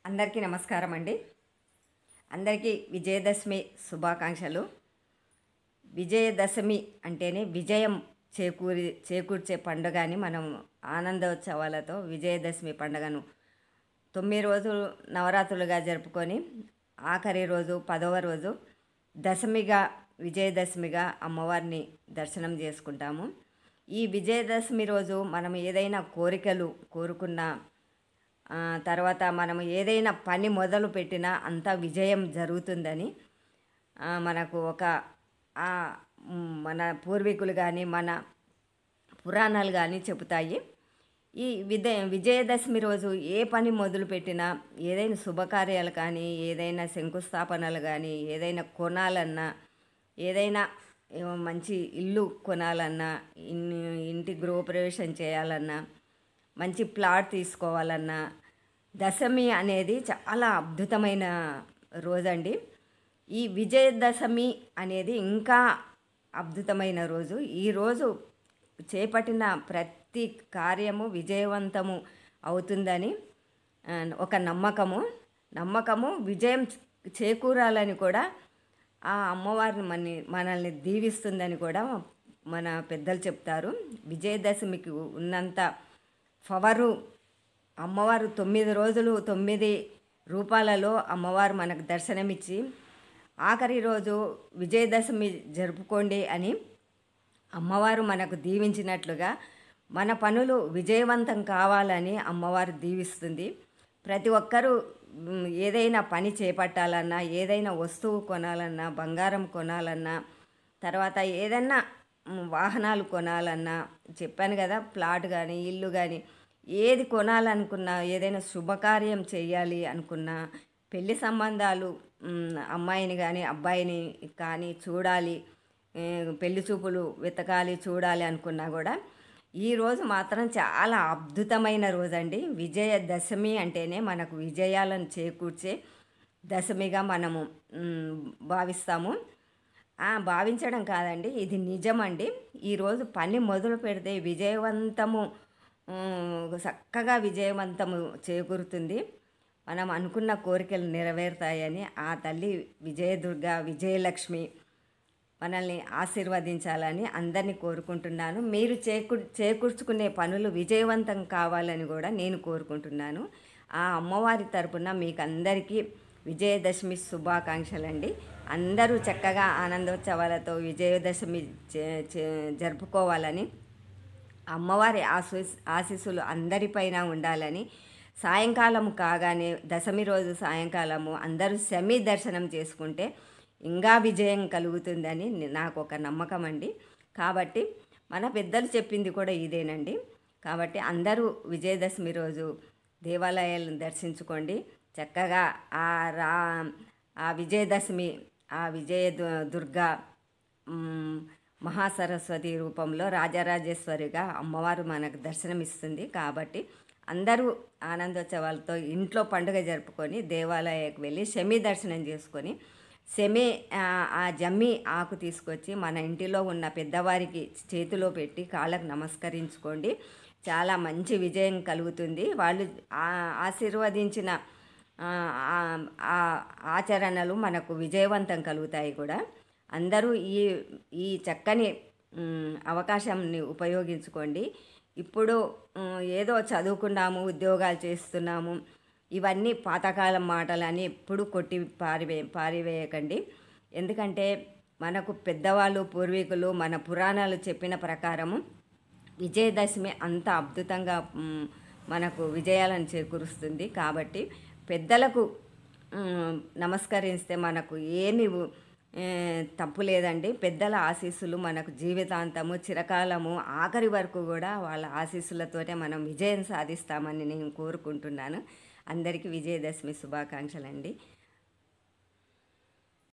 అందరికీ నమస్కారం అండి. అందరికీ విజయదశమి శుభాకాంక్షలు. విజయదశమి అంటేనే విజయం చేకూర్చే పండుగ అని మనం ఆనందోత్సవాలతో విజయదశమి పండుగను 9 రోజులు నవరాత్రులుగా జరుపుకొని ఆఖరి రోజు 10వ రోజు దశమిగా విజయదశమిగా అమ్మవారిని దర్శనం చేసుకుంటాము. ఈ విజయదశమి రోజు మనం ఏదైనా కోరికలు కోరుకున్న తర్వాత మనం ఏదైనా పని మొదలు పెట్టినా అంతా విజయం జరుగుతుందని మనకు ఒక మన పూర్వీకులు కానీ మన పురాణాలు కానీ చెబుతాయి. ఈ విజయదశమి రోజు ఏ పని మొదలుపెట్టినా ఏదైనా శుభకార్యాలు కానీ ఏదైనా శంకుస్థాపనలు కానీ ఏదైనా కొనాలన్నా ఏదైనా మంచి ఇల్లు కొనాలన్నా ఇంటి గృహప్రవేశం చేయాలన్నా మంచి ప్లాట్ తీసుకోవాలన్నా దశమి అనేది చాలా అద్భుతమైన రోజండి. ఈ విజయదశమి అనేది ఇంకా అద్భుతమైన రోజు. ఈరోజు చేపట్టిన ప్రతి కార్యము విజయవంతము అవుతుందని ఒక నమ్మకము విజయం చేకూరాలని కూడా ఆ అమ్మవారిని మనల్ని దీవిస్తుందని కూడా మన పెద్దలు చెప్తారు. విజయదశమికి ఉన్నంత పవరు అమ్మవారు 9 రోజులు 9 రూపాలలో అమ్మవారు మనకు దర్శనమిచ్చి ఆఖరి రోజు విజయదశమి జరుపుకోండి అని అమ్మవారు మనకు దీవించినట్లుగా మన పనులు విజయవంతం కావాలని అమ్మవారు దీవిస్తుంది. ప్రతి ఒక్కరూ ఏదైనా పని చేపట్టాలన్నా ఏదైనా వస్తువు కొనాలన్నా బంగారం కొనాలన్నా తర్వాత ఏదైనా వాహనాలు కొనాలన్నా చెప్పాను కదా, ప్లాట్ కానీ ఇల్లు కానీ ఏది కొనాలనుకున్నా ఏదైనా శుభకార్యం చేయాలి అనుకున్నా పెళ్లి సంబంధాలు అమ్మాయిని కానీ అబ్బాయిని కానీ చూడాలి, పెళ్లి చూపులు వెతకాలి చూడాలి అనుకున్నా కూడా ఈరోజు మాత్రం చాలా అద్భుతమైన రోజండి. విజయదశమి అంటేనే మనకు విజయాలను చేకూర్చే దశమిగా మనము భావిస్తాము. భావించడం కాదండి, ఇది నిజమండి. ఈరోజు పని మొదలు పెడితే చక్కగా విజయవంతము చేకూరుతుంది. మనం అనుకున్న కోరికలు నెరవేరుతాయని ఆ తల్లి విజయదుర్గ విజయలక్ష్మి మనల్ని ఆశీర్వదించాలని అందరినీ కోరుకుంటున్నాను. మీరు చేకూర్చుకునే పనులు విజయవంతం కావాలని కూడా నేను కోరుకుంటున్నాను. ఆ అమ్మవారి తరపున మీకు అందరికీ విజయదశమి శుభాకాంక్షలండి. అందరూ చక్కగా ఆనందోత్సవాలతో విజయదశమి జరుపుకోవాలని అమ్మవారి ఆశీస్సులు అందరిపైన ఉండాలని సాయంకాలం కాగానే దశమి రోజు సాయంకాలము అందరూ శమి దర్శనం చేసుకుంటే ఇంకా విజయం కలుగుతుందని నాకు ఒక నమ్మకం అండి. కాబట్టి మన పెద్దలు చెప్పింది కూడా ఇదేనండి. కాబట్టి అందరూ విజయదశమి రోజు దేవాలయాలను దర్శించుకోండి. చక్కగా ఆ విజయదశమి దుర్గా మహాసరస్వతి రూపంలో రాజరాజేశ్వరిగా అమ్మవారు మనకు దర్శనమిస్తుంది. కాబట్టి అందరూ ఆనందోత్సవాలతో ఇంట్లో పండుగ జరుపుకొని దేవాలయానికి వెళ్ళి శమి దర్శనం చేసుకొని ఆ జమ్మి ఆకు తీసుకొచ్చి మన ఇంటిలో ఉన్న పెద్దవారికి చేతిలో పెట్టి కాళ్ళకు నమస్కరించుకోండి. చాలా మంచి విజయం కలుగుతుంది. వాళ్ళు ఆశీర్వదించిన ఆచరణలు మనకు విజయవంతం కలుగుతాయి కూడా. అందరూ ఈ చక్కని అవకాశాన్ని ఉపయోగించుకోండి. ఇప్పుడు ఏదో చదువుకున్నాము ఉద్యోగాలు చేస్తున్నాము ఇవన్నీ పాతకాలం మాటలని ఎప్పుడు కొట్టి పారివేయకండి. ఎందుకంటే మనకు పెద్దవాళ్ళు పూర్వీకులు మన పురాణాలు చెప్పిన ప్రకారము విజయదశమి అంత అద్భుతంగా మనకు విజయాలను చేకూరుస్తుంది. కాబట్టి పెద్దలకు నమస్కరిస్తే మనకు ఏమి తప్పు లేదండి. పెద్దల ఆశీస్సులు మనకు జీవితాంతము చిరకాలము ఆఖరి వరకు కూడా వాళ్ళ ఆశీస్సులతోనే మనం విజయం సాధిస్తామని నేను కోరుకుంటున్నాను. అందరికీ విజయదశమి శుభాకాంక్షలండి.